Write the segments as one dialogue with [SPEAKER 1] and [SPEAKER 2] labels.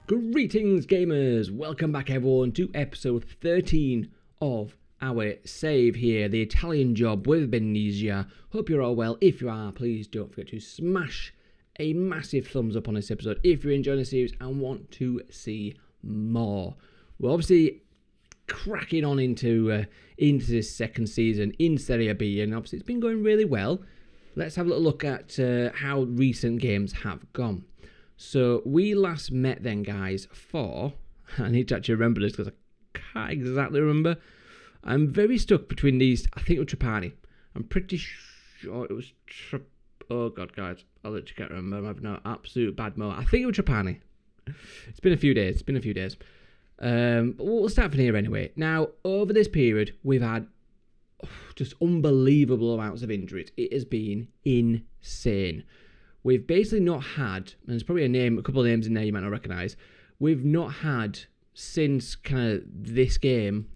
[SPEAKER 1] Greetings gamers, welcome back everyone to episode 13 of our save here, the Italian job with Venezia. Hope you're all well. If you are, please don't forget to smash a massive thumbs up on this episode if you're enjoying the series and want to see more. We're obviously cracking on into this second season in Serie B, and obviously it's been going really well. Let's have a little look at how recent games have gone. So we last met then, guys, for... I need to actually remember this because I can't exactly remember. I'm very stuck between these. I think it was Trapani. I'm pretty sure it was... Oh, God, guys. I literally can't remember. I'm having an absolute bad moment. I think it was Trapani. It's been a few days. But we'll start from here anyway. Now, over this period, we've had just unbelievable amounts of injuries. It has been insane. We've basically not had, and there's probably a couple of names in there you might not recognise, we've not had, since kind of this game,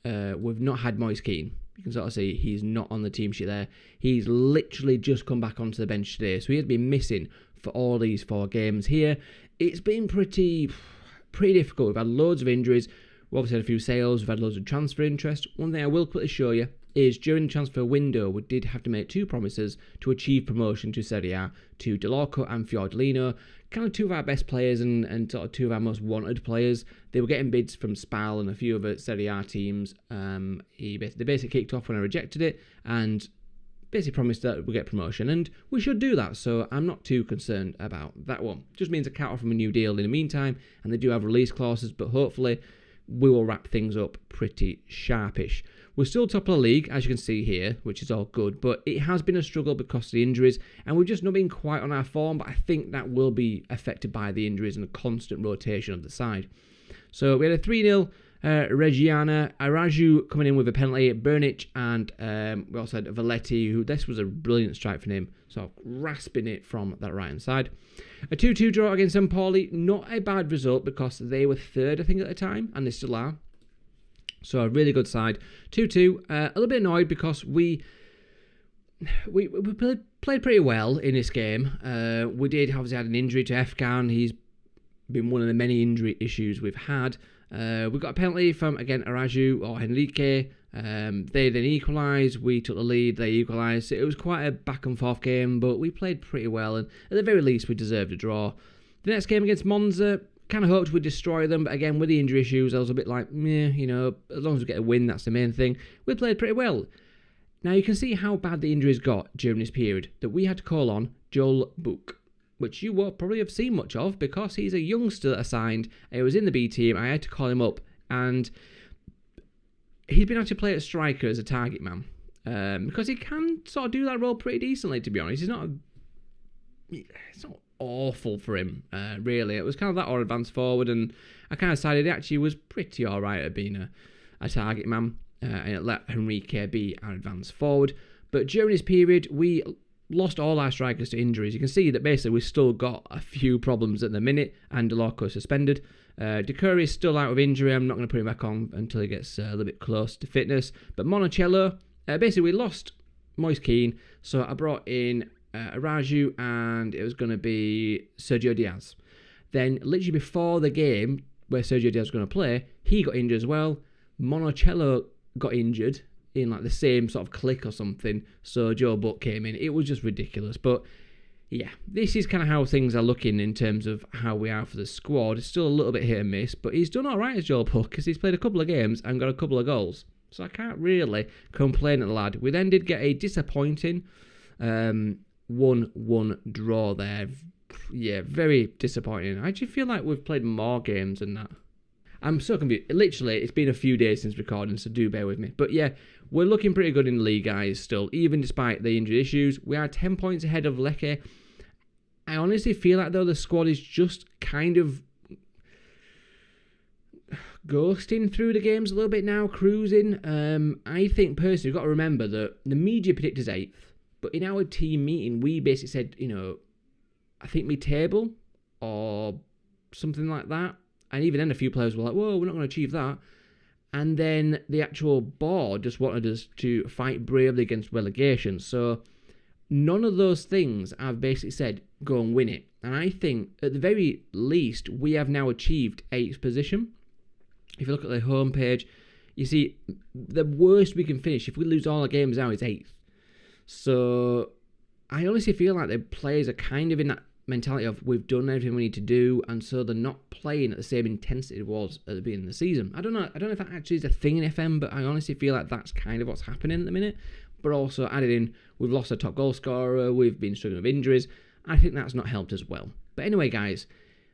[SPEAKER 1] we've not had Moise Kean. You can sort of see he's not on the team sheet there. He's literally just come back onto the bench today, so he has been missing for all these 4 games here. It's been pretty difficult. We've had loads of injuries. We've obviously had a few sales. We've had loads of transfer interest. One thing I will quickly show you is during the transfer window, we did have to make 2 promises to achieve promotion to Serie A to Dell'Orco and Fiordolino, kind of 2 of our best players and sort of 2 of our most wanted players. They were getting bids from Spal and a few other Serie A teams. They basically kicked off when I rejected it and basically promised that we'll get promotion, and we should do that, so I'm not too concerned about that one. Just means I can't offer them a new deal in the meantime, and they do have release clauses, but hopefully we will wrap things up pretty sharpish. We're still top of the league, as you can see here, which is all good, but it has been a struggle because of the injuries, and we've just not been quite on our form, but I think that will be affected by the injuries and the constant rotation of the side. So we had a 3-0 Reggiana, Araju coming in with a penalty, Burnic, and we also had Valetti, who this was a brilliant strike from him, so grasping it from that right-hand side. A 2-2 draw against Empoli, not a bad result because they were 3rd, I think, at the time, and they still are. So a really good side. 2-2. A little bit annoyed because we played pretty well in this game. We did obviously had an injury to Efkan. He's been one of the many injury issues we've had. We got a penalty from, again, Araju or Henrique. They then equalised. We took the lead. They equalised. It was quite a back and forth game, but we played pretty well, and at the very least, we deserved a draw. The next game against Monza, kind of hoped we'd destroy them, but again, with the injury issues, I was a bit like, meh, as long as we get a win, that's the main thing. We played pretty well. Now, you can see how bad the injuries got during this period, that we had to call on Joel Book, which you won't probably have seen much of, because he's a youngster that I signed. He was in the B team, I had to call him up, and he's been able to play at striker as a target man, because he can sort of do that role pretty decently, to be honest. It's not awful for him, really. It was kind of that or advanced forward, and I kind of decided it actually was pretty alright at being a target man, and it let Henrique be our advanced forward. But during this period, we lost all our strikers to injuries. You can see that basically we've still got a few problems at the minute, and Dell'Orco suspended. Decurri is still out of injury. I'm not going to put him back on until he gets a little bit close to fitness. But Monticello, basically we lost Moise Kean, so I brought in Araju, and it was going to be Sergio Diaz. Then, literally before the game where Sergio Diaz was going to play, he got injured as well. Monticello got injured in like the same sort of click or something, so Joe Buck came in. It was just ridiculous. But yeah, this is kind of how things are looking in terms of how we are for the squad. It's still a little bit hit and miss, but he's done alright as Joe Buck because he's played a couple of games and got a couple of goals. So I can't really complain at the lad. We then did get a disappointing 1-1 draw there. Yeah, very disappointing. I actually feel like we've played more games than that. I'm so confused. Literally, it's been a few days since recording, so do bear with me. But yeah, we're looking pretty good in the league, guys, still. Even despite the injury issues, we are 10 points ahead of Lecce. I honestly feel like, though, the squad is just kind of ghosting through the games a little bit now, cruising. I think, personally, you've got to remember that the media predicted 8th. But in our team meeting, we basically said, I think mid-table or something like that. And even then, a few players were like, whoa, we're not going to achieve that. And then the actual board just wanted us to fight bravely against relegation. So none of those things I've basically said, go and win it. And I think, at the very least, we have now achieved 8th position. If you look at the homepage, you see the worst we can finish, if we lose all our games now, is 8th. So I honestly feel like the players are kind of in that mentality of we've done everything we need to do, and so they're not playing at the same intensity it was at the beginning of the season. I don't know if that actually is a thing in FM, but I honestly feel like that's kind of what's happening at the minute. But also added in, we've lost our top goal scorer, we've been struggling with injuries. I think that's not helped as well. But anyway, guys,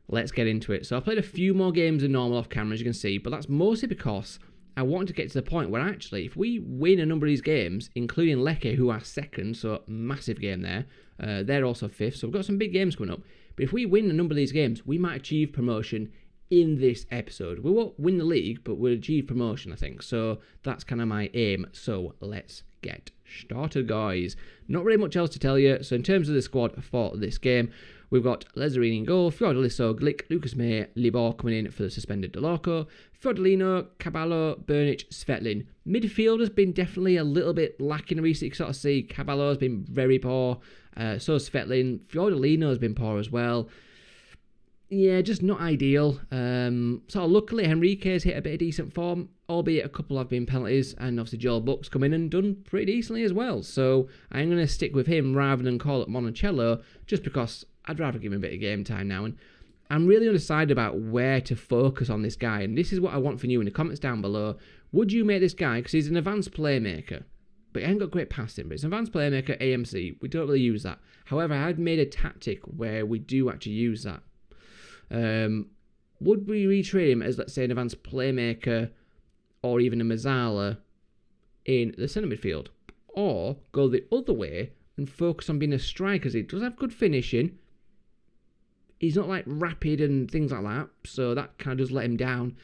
[SPEAKER 1] let's get into it. So I played a few more games than normal off camera, as you can see, but that's mostly because I wanted to get to the point where actually, if we win a number of these games, including Lecce, who are second, so massive game there, they're also 5th, so we've got some big games coming up. But if we win a number of these games, we might achieve promotion in this episode. We won't win the league, but we'll achieve promotion, I think. So that's kind of my aim. So let's get started, guys. Not really much else to tell you. So in terms of the squad for this game, we've got Lazzarini in goal, Fiordaliso, Glick, Lucas May, Libor coming in for the suspended Delorco, Fiordalino, Caballo, Bernich, Svetlin. Midfield has been definitely a little bit lacking recently. You can sort of see Caballo has been very poor, so has Svetlin. Fiordalino has been poor as well. Yeah, just not ideal. So luckily Henrique's hit a bit of decent form, albeit a couple have been penalties, and obviously Joel Buck's come in and done pretty decently as well. So I'm going to stick with him rather than call it Monticello, just because I'd rather give him a bit of game time now. And I'm really undecided about where to focus on this guy, and this is what I want from you in the comments down below. Would you make this guy, because he's an advanced playmaker, but he hasn't got great passing, but he's an advanced playmaker, AMC. We don't really use that. However, I had made a tactic where we do actually use that. Would we retrade him as, let's say, an advanced playmaker or even a Mazzala in the centre midfield? Or go the other way and focus on being a striker, because he does have good finishing. He's not like rapid and things like that, so that kind of does let him down.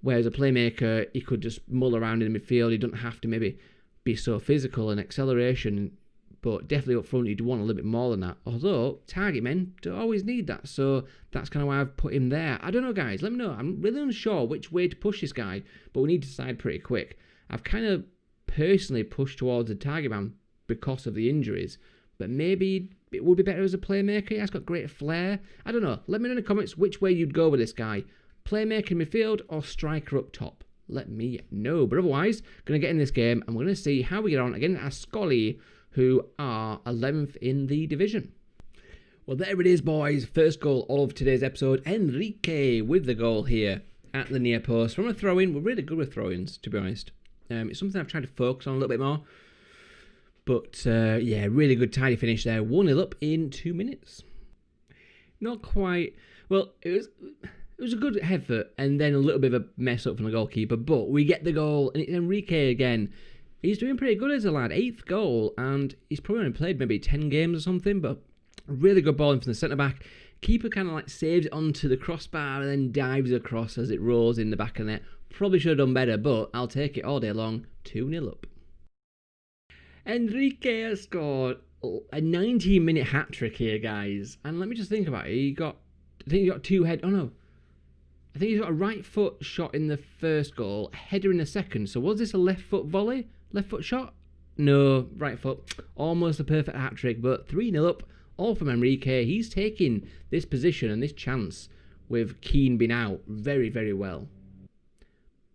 [SPEAKER 1] Whereas a playmaker, he could just mull around in the midfield. He doesn't have to maybe be so physical and acceleration, but definitely up front, you'd want a little bit more than that. Although, target men don't always need that, so that's kind of why I've put him there. I don't know, guys. Let me know. I'm really unsure which way to push this guy, but we need to decide pretty quick. I've kind of personally pushed towards the target man because of the injuries, but maybe it would be better as a playmaker. He has got great flair. I don't know. Let me know in the comments which way you'd go with this guy. Playmaker in midfield or striker up top. Let me know. But otherwise, going to get in this game, and we're going to see how we get on against Ascoli, who are 11th in the division. Well, there it is, boys. First goal of today's episode. Enrique with the goal here at the near post from a throw-in. We're really good with throw-ins, to be honest. It's something I've tried to focus on a little bit more. But, yeah, really good tidy finish there. 1-0 up in 2 minutes. Not quite. Well, it was a good effort and then a little bit of a mess up from the goalkeeper. But we get the goal, and it's Enrique again. He's doing pretty good as a lad. 8th goal, and he's probably only played maybe 10 games or something, but really good ball in from the centre-back. Keeper kind of like saves it onto the crossbar and then dives across as it rolls in the back of the net. Probably should have done better, but I'll take it all day long. 2-0 up. Enrique has scored a 19-minute hat-trick here, guys. And let me just think about it. I think he got 2 head... Oh, no. I think he's got a right foot shot in the first goal, a header in the second. So was this a left foot volley? Left foot shot? No, right foot. Almost a perfect hat-trick, but 3-0 up, all from Enrique. He's taking this position and this chance with Keane being out very, very well.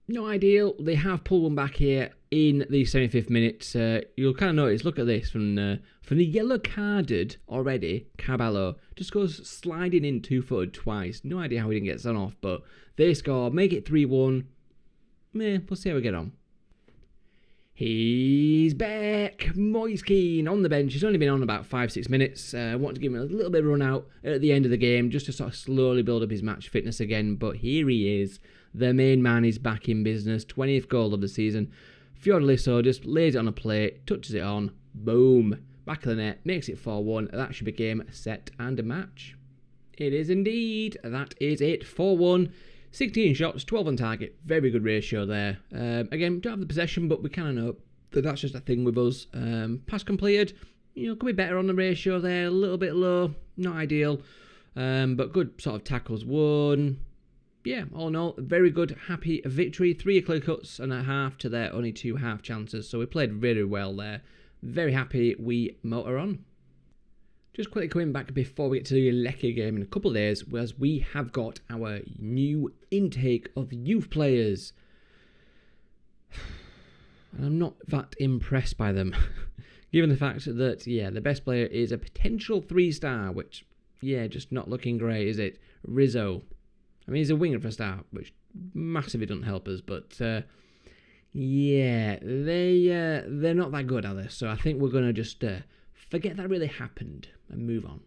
[SPEAKER 1] Not ideal. They have pulled one back here in the 75th minute. You'll kind of notice, look at this, from the yellow carded already, Caballo just goes sliding in 2-footed twice. No idea how he didn't get sent off, but they score, make it 3-1. We'll see how we get on. He's back. Moise Keane on the bench. He's only been on about 5-6 minutes. Want to give him a little bit of a run out at the end of the game just to sort of slowly build up his match fitness again. But here he is. The main man is back in business. 20th goal of the season. Fiordaliso just lays it on a plate, touches it on. Boom. Back of the net. Makes it 4-1. That should be game, set, and a match. It is indeed. That is it. 4-1. 16 shots, 12 on target. Very good ratio there. Again, don't have the possession, but we kind of know that that's just a thing with us. Pass completed. Could be better on the ratio there. A little bit low. Not ideal. But good sort of tackles won. Yeah, all in all, very good, happy victory. 3 clear cuts and a half to their only 2 half chances. So we played very well there. Very happy we motor on. Just quickly coming back before we get to the Lecce game in a couple of days, whereas we have got our new intake of youth players. And I'm not that impressed by them. Given the fact that, yeah, the best player is a potential 3-star, which, yeah, just not looking great, is it? Rizzo. I mean, he's a winger for a start, which massively doesn't help us, but, yeah, they're not that good, are they? So I think we're going to just forget that really happened and move on.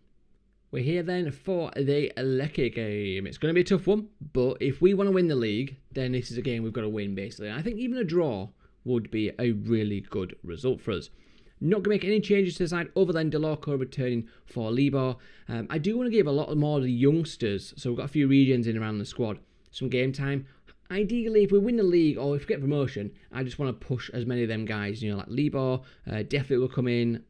[SPEAKER 1] We're here then for the Lecce game. It's going to be a tough one, but if we want to win the league, then this is a game we've got to win, basically. And I think even a draw would be a really good result for us. Not going to make any changes to the side other than Delorco returning for Libor. I do want to give a lot more of the youngsters, so we've got a few regions in around the squad, some game time. Ideally, if we win the league or if we get promotion, I just want to push as many of them guys, like Libor, definitely will come in,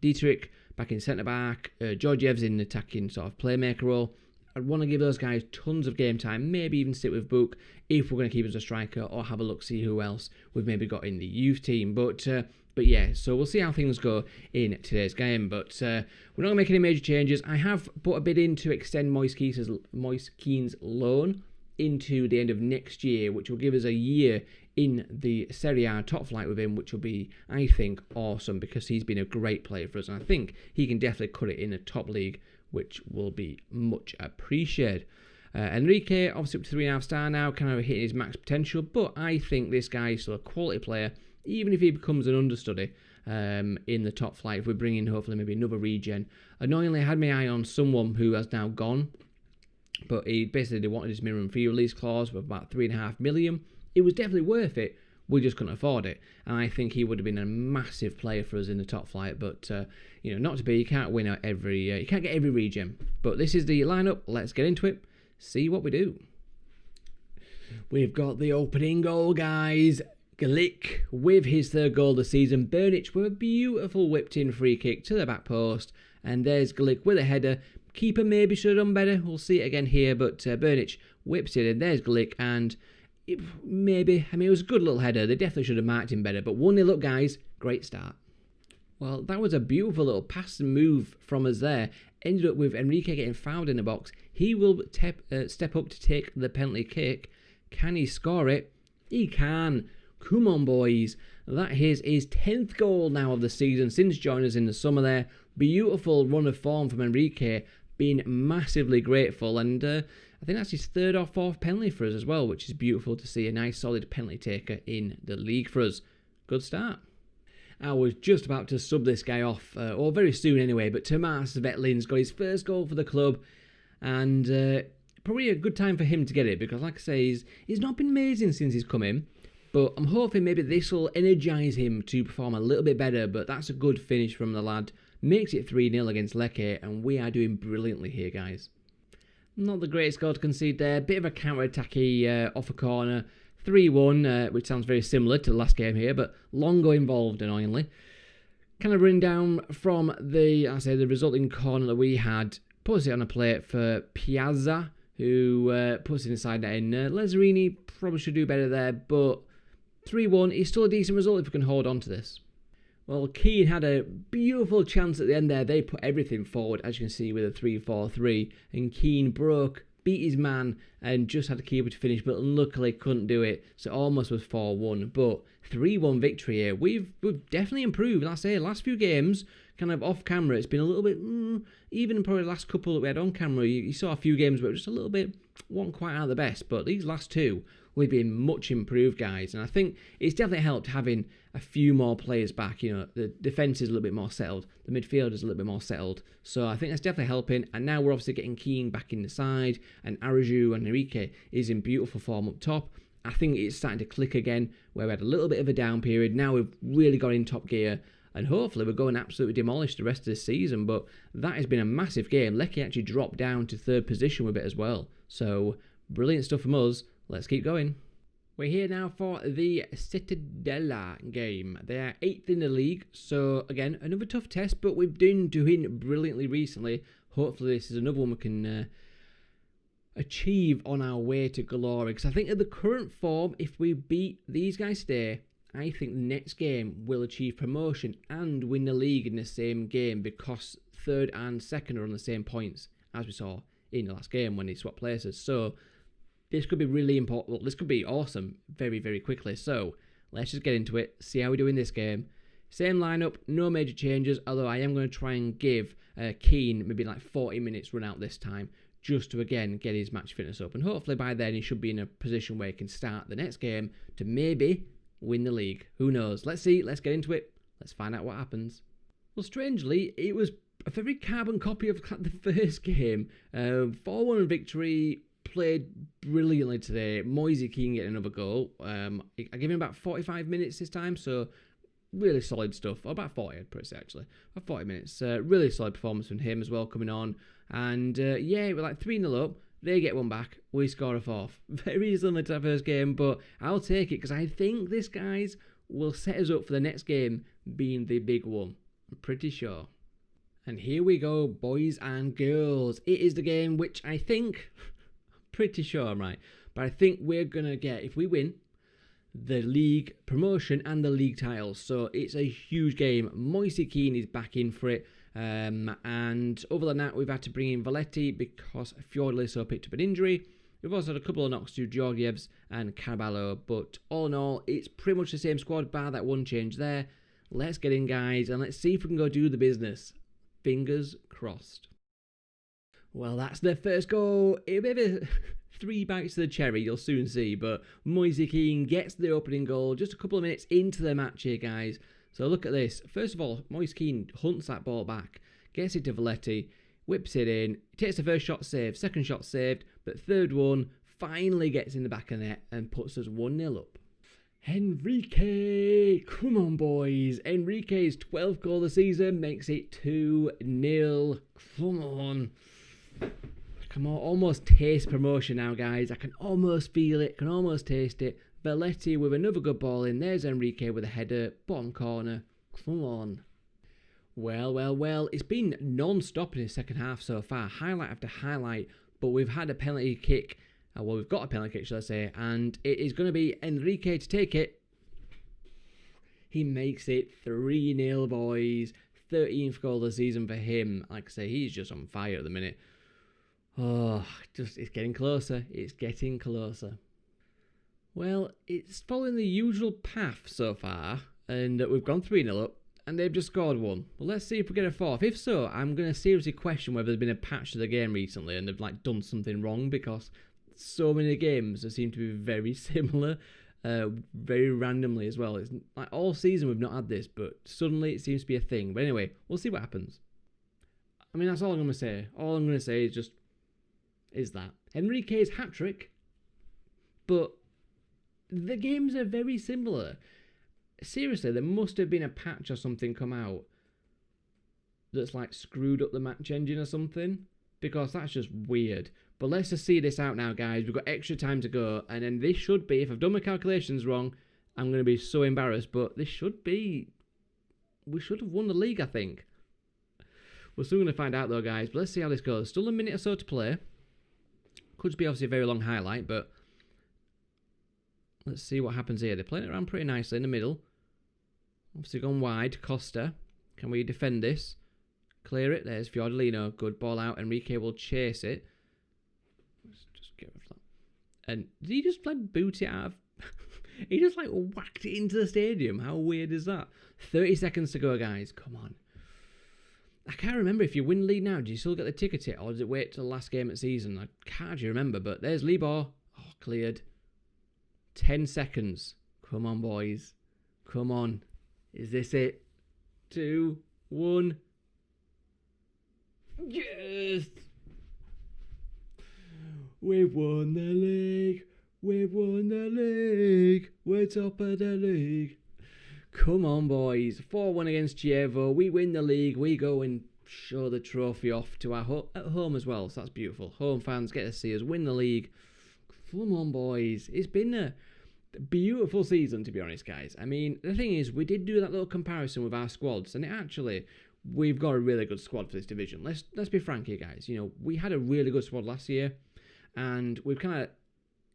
[SPEAKER 1] Dietrich back in centre-back, Georgiev's in attacking sort of playmaker role. I'd want to give those guys tons of game time, maybe even sit with Book if we're going to keep as a striker, or have a look, see who else we've maybe got in the youth team. But yeah, so we'll see how things go in today's game. But we're not going to make any major changes. I have put a bid in to extend Moise Keane's loan into the end of next year, which will give us a year in the Serie A top flight with him, which will be, I think, awesome, because he's been a great player for us, and I think he can definitely cut it in a top league, which will be much appreciated. Enrique, obviously up to 3.5 star now, kind of hitting his max potential, but I think this guy is still a quality player, even if he becomes an understudy in the top flight, if we bring in hopefully maybe another regen. Annoyingly, I had my eye on someone who has now gone, but he basically wanted his minimum fee release clause of about 3.5 million. It was definitely worth it. We just couldn't afford it, and I think he would have been a massive player for us in the top flight. But not to be. You can't win every. You can't get every regen. But this is the lineup. Let's get into it. See what we do. We've got the opening goal, guys. Glick with his 3rd goal of the season. Bernich with a beautiful whipped-in free kick to the back post, and there's Glick with a header. Keeper maybe should have done better. We'll see it again here, but Bernich whips it, and there's Glick, and it was a good little header. They definitely should have marked him better, but 1-0 up, guys. Great start. Well, that was a beautiful little pass and move from us there. Ended up with Enrique getting fouled in the box. He will step up to take the penalty kick. Can he score it? He can. Come on, boys. That is his 10th goal now of the season since joining us in the summer there. Beautiful run of form from Enrique. Being massively grateful, and I think that's his 3rd or 4th penalty for us as well, which is beautiful to see. A nice solid penalty taker in the league for us. Good start. I was just about to sub this guy off, or very soon anyway, but Tomas Vetlin's got his 1st goal for the club, and probably a good time for him to get it, because like I say, he's not been amazing since he's come in, but I'm hoping maybe this will energise him to perform a little bit better. But that's a good finish from the lad. Makes it 3-0 against Lecce, and we are doing brilliantly here, guys. Not the greatest goal to concede there. Bit of a counter-attacky off a corner. 3-1, which sounds very similar to the last game here, but Longo involved, annoyingly. Kind of running down from the resulting corner that we had. Puts it on a plate for Piazza, who puts it inside that in. Lazzarini probably should do better there, but 3-1 is still a decent result if we can hold on to this. Well, Keane had a beautiful chance at the end there. They put everything forward, as you can see, with a 3-4-3. And Keane beat his man, and just had a keeper to finish, but luckily couldn't do it. So it almost was 4-1. But 3-1 victory here. We've definitely improved. Like I say, last few games, kind of off camera, it's been a little bit, even probably the last couple that we had on camera, you saw a few games where it was just a little bit, wasn't quite out of the best. But these last 2, we've been much improved, guys, and I think it's definitely helped having a few more players back. The defence is a little bit more settled, the midfield is a little bit more settled, so I think that's definitely helping. And now we're obviously getting Keane back in the side, and Araju and Enrique is in beautiful form up top. I think it's starting to click again, where we had a little bit of a down period. Now we've really got in top gear, and hopefully we're going to absolutely demolish the rest of this season. But that has been a massive game. Lecce actually dropped down to 3rd position with it as well, so brilliant stuff from us. Let's keep going. We're here now for the Cittadella game. They are 8th in the league, so again, another tough test, but we've been doing brilliantly recently. hopefully this is another one we can achieve on our way to glory. Because I think at the current form, if we beat these guys today, I think the next game will achieve promotion and win the league in the same game, because third and second are on the same points, as we saw in the last game when they swapped places. So this could be really important. Well, this could be awesome very, very quickly. So let's just get into it, see how we do in this game. Same lineup, no major changes, although I am going to try and give Keane maybe like 40 minutes run out this time, just to again get his match fitness up. And hopefully by then he should be in a position where he can start the next game to maybe win the league. Who knows? Let's see, let's get into it. Let's find out what happens. Well, strangely, it was a very carbon copy of the first game. 4-1 victory, played brilliantly today. Moise Keane getting another goal. I gave him about 45 minutes this time, so really solid stuff. Or about 40, I'd probably say, actually. About 40 minutes. Really solid performance from him as well, coming on. And yeah, we're like 3-0 up. They get one back. We score a fourth. Very similar to our first game, but I'll take it because I think this, guys, will set us up for the next game being the big one. I'm pretty sure. And here we go, boys and girls. It is the game which I think, pretty sure I'm right, but I think we're going to get, if we win, the league promotion and the league titles. So it's a huge game. Moise Keane is back in for it. And other than that, we've had to bring in Valetti because Fiordaliso picked up an injury. We've also had a couple of knocks to Georgievs and Caraballo, but all in all, it's pretty much the same squad, bar that one change there. Let's get in, guys, and let's see if we can go do the business. Fingers crossed. Well, that's the first goal. A bit of a 3 bites to the cherry, you'll soon see, but Moise Keane gets the opening goal just a couple of minutes into the match here, guys. So look at this. First of all, Moise Keane hunts that ball back, gets it to Valetti, whips it in, takes the first shot saved, second shot saved, but third one finally gets in the back of the net and puts us 1-0 up. Enrique! Come on, boys. Enrique's 12th goal of the season makes it 2-0. Come on. I can almost taste promotion now, guys. I can almost feel it, can almost taste it. Valetti with another good ball in. There's Enrique with a header, bottom corner. Come on. Well, it's been non-stop in the second half so far, highlight after highlight, but we've had a penalty kick. Well, we've got a penalty kick, shall I say, and it is going to be Enrique to take it. He makes it 3-0, boys. 13th goal of the season for him. Like I say, he's just on fire at the minute. Oh, it's getting closer. It's getting closer. Well, it's following the usual path so far, and we've gone 3-0 up, and they've just scored one. Well, let's see if we get a fourth. If so, I'm going to seriously question whether there's been a patch to the game recently and they've like done something wrong, because so many games that seem to be very similar, very randomly as well. It's like all season we've not had this, but suddenly it seems to be a thing. But anyway, we'll see what happens. I mean, that's all I'm going to say. All I'm going to say is that Enrique's hat-trick, but the games are very similar. Seriously, there must have been a patch or something come out that's like screwed up the match engine or something, because that's just weird. But let's just see this out now, guys. We've got extra time to go, and then this should be, if I've done my calculations wrong, I'm going to be so embarrassed, but this should be, we should have won the league, I think. We're still going to find out though, guys, but let's see how this goes. Still a minute or so to play. Could be obviously a very long highlight, but let's see what happens here. They're playing it around pretty nicely in the middle. Obviously gone wide. Costa. Can we defend this? Clear it. There's Fiordalino. Good ball out. Enrique will chase it. Let's just get a flat. And did he just like boot it out of... He just like whacked it into the stadium. How weird is that? 30 seconds to go, guys. Come on. I can't remember if you win league now. Do you still get the ticket, or does it wait till the last game of the season? I can't actually remember, but there's Libor. Oh, cleared. 10 seconds. Come on, boys. Come on. Is this it? 2, 1. Yes! We've won the league. We've won the league. We're top of the league. Come on, boys. 4-1 against Chievo. We win the league. We go and show the trophy off to our at home as well. So that's beautiful. Home fans get to see us win the league. Come on, boys. It's been a beautiful season, to be honest, guys. I mean, the thing is, we did do that little comparison with our squads, and it actually, we've got a really good squad for this division. Let's be frank here, guys. We had a really good squad last year, and we've kind of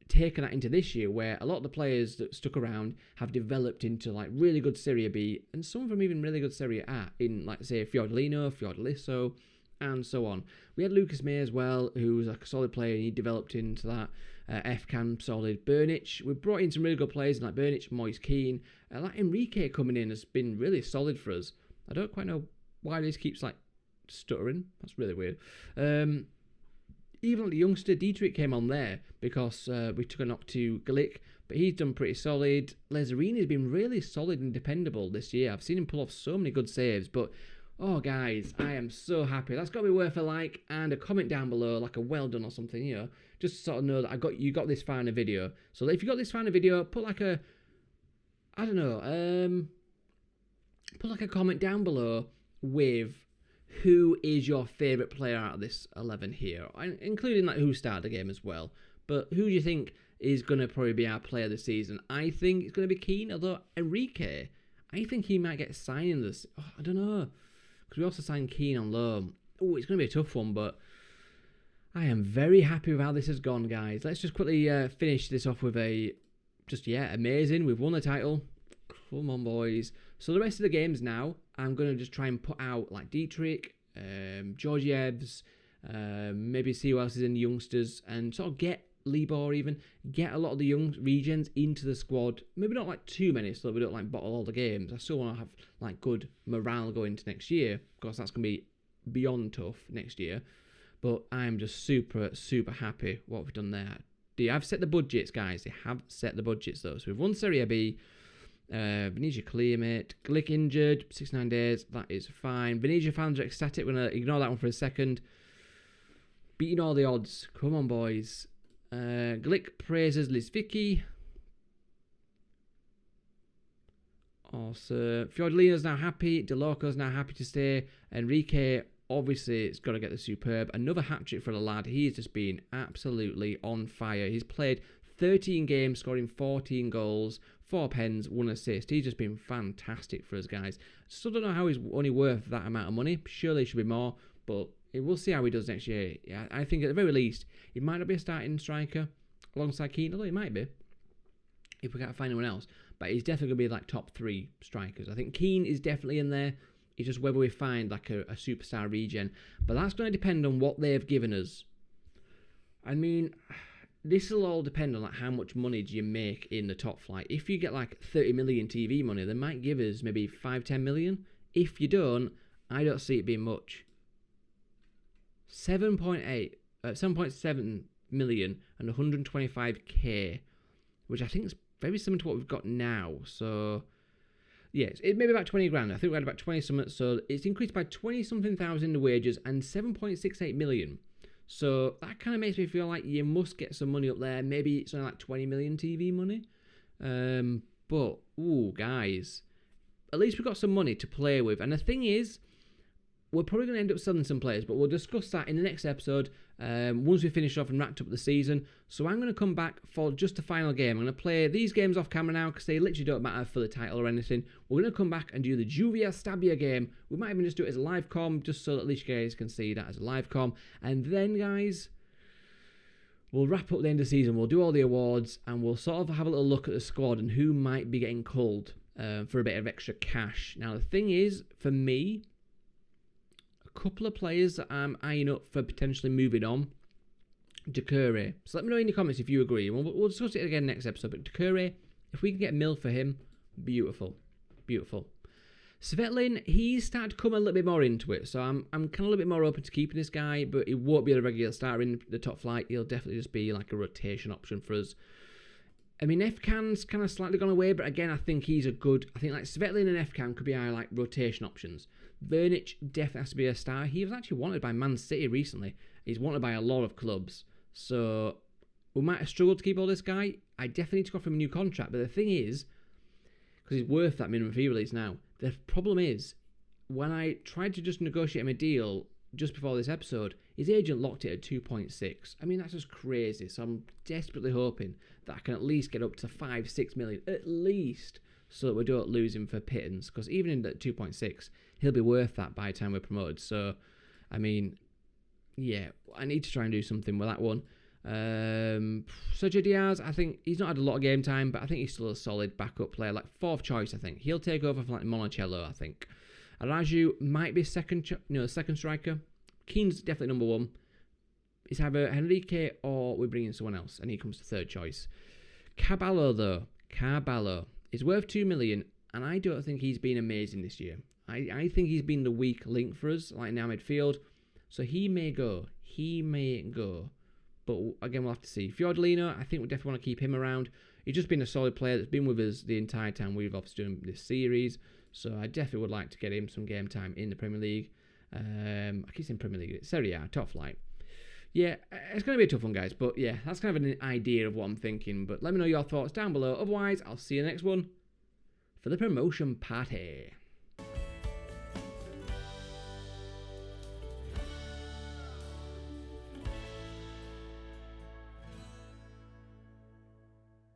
[SPEAKER 1] taken that into this year, where a lot of the players that stuck around have developed into like really good Serie B, and some of them even really good Serie A in, like, say, Fiordalino, Fiordaliso, and so on. We had Lucas May as well, who was like a solid player, and he developed into that. FCAM, solid. Burnich, we brought in some really good players like Burnich, Moise Keane. Like Enrique coming in has been really solid for us. I don't quite know why this keeps like stuttering. That's really weird. Even like the youngster Dietrich came on there because we took a knock to Glick, but he's done pretty solid. Lazzarini has been really solid and dependable this year. I've seen him pull off so many good saves, but oh, guys, I am so happy. That's got to be worth a like and a comment down below, like a well done or something, just to sort of know that you got this far in a video. So if you got this far in a video, put like a, I don't know, put like a comment down below with who is your favourite player out of this 11 here, including like who started the game as well. But who do you think is going to probably be our player this season? I think it's going to be Keane, although Enrique, I think he might get signed this. Oh, I don't know, because we also signed Keane on loan. Oh, it's going to be a tough one, but I am very happy with how this has gone, guys. Let's just quickly finish this off with amazing. We've won the title. Come on, boys. So the rest of the games now, I'm going to just try and put out like Dietrich, Georgievs, maybe see who else is in the youngsters, and sort of get Libor even, get a lot of the young regions into the squad. Maybe not like too many so that we don't like bottle all the games. I still want to have like good morale going into next year. Of course, that's going to be beyond tough next year. But I'm just super, super happy what we've done there. They have set the budgets, guys. They have set the budgets, though. So we've won Serie B. Venezia clear, mate. Glick injured. 69 days. That is fine. Venezia fans are ecstatic. We're going to ignore that one for a second. Beating all the odds. Come on, boys. Glick praises Lisvicki. Also, Fiordalino's now happy. DeLorco's now happy to stay. Enrique, obviously, it's got to get the superb. Another hat-trick for the lad. He's just been absolutely on fire. He's played 13 games, scoring 14 goals, 4 pens, 1 assist. He's just been fantastic for us, guys. Still don't know how he's only worth that amount of money. Surely it should be more, but we'll see how he does next year. Yeah, I think at the very least, he might not be a starting striker alongside Keane, although he might be if we can't find anyone else. But he's definitely going to be like top 3 strikers. I think Keane is definitely in there. It's just whether we find like a superstar regen. But that's going to depend on what they've given us. I mean, this will all depend on like how much money do you make in the top flight. If you get like 30 million TV money, they might give us maybe 5-10 million. If you don't, I don't see it being much. 7.7 million and 125k, which I think is very similar to what we've got now. So yes, it may be about 20 grand. I think we had about 20 something. So it's increased by 20 something thousand in the wages and 7.68 million. So that kind of makes me feel like you must get some money up there. Maybe it's only like 20 million TV money. But, ooh, guys, at least we've got some money to play with. And the thing is, we're probably going to end up selling some players, but we'll discuss that in the next episode once we finish off and wrapped up the season. So I'm going to come back for just the final game. I'm going to play these games off camera now because they literally don't matter for the title or anything. We're going to come back and do the Juvia Stabia game. We might even just do it as a live com, just so that at least you guys can see that as a live com. And then, guys, we'll wrap up the end of the season. We'll do all the awards and we'll sort of have a little look at the squad and who might be getting culled for a bit of extra cash. Now, the thing is, for me, couple of players that I'm eyeing up for potentially moving on. Doucouré. So let me know in the comments if you agree. We'll discuss it again next episode. But Doucouré, if we can get a mil for him, beautiful. Beautiful. Svetlin, he's started to come a little bit more into it. So I'm kind of a little bit more open to keeping this guy. But he won't be a regular starter in the top flight. He'll definitely just be like a rotation option for us. I mean, FCAN's kind of slightly gone away. But again, I think he's a good... I think like Svetlin and FCAN could be our like rotation options. Vernich definitely has to be a star. He was actually wanted by Man City recently. He's wanted by a lot of clubs. So we might have struggled to keep all this guy. I definitely need to offer him a new contract. But the thing is, because he's worth that minimum fee release now, the problem is, when I tried to just negotiate him a deal just before this episode, his agent locked it at 2.6. I mean, that's just crazy. So I'm desperately hoping that I can at least get up to 5-6 million, at least, so that we don't lose him for pittance. Because even in at 2.6, he'll be worth that by the time we're promoted. So, I mean, yeah, I need to try and do something with that one. Sergio Diaz, I think he's not had a lot of game time, but I think he's still a solid backup player, like 4th choice. I think he'll take over from like Monticello. I think Araju might be second striker. Keane's definitely number 1. It's either Henrique or we bring in someone else, and he comes to 3rd choice. Caballo though, is worth 2 million, and I don't think he's been amazing this year. I think he's been the weak link for us, like in our midfield. So he may go. But again, we'll have to see. Fiordolino, I think we definitely want to keep him around. He's just been a solid player that's been with us the entire time we've obviously done this series. So I definitely would like to get him some game time in the Premier League. I keep saying Premier League. Serie A, top flight. Yeah, it's going to be a tough one, guys. But yeah, that's kind of an idea of what I'm thinking. But let me know your thoughts down below. Otherwise, I'll see you next one for the promotion party.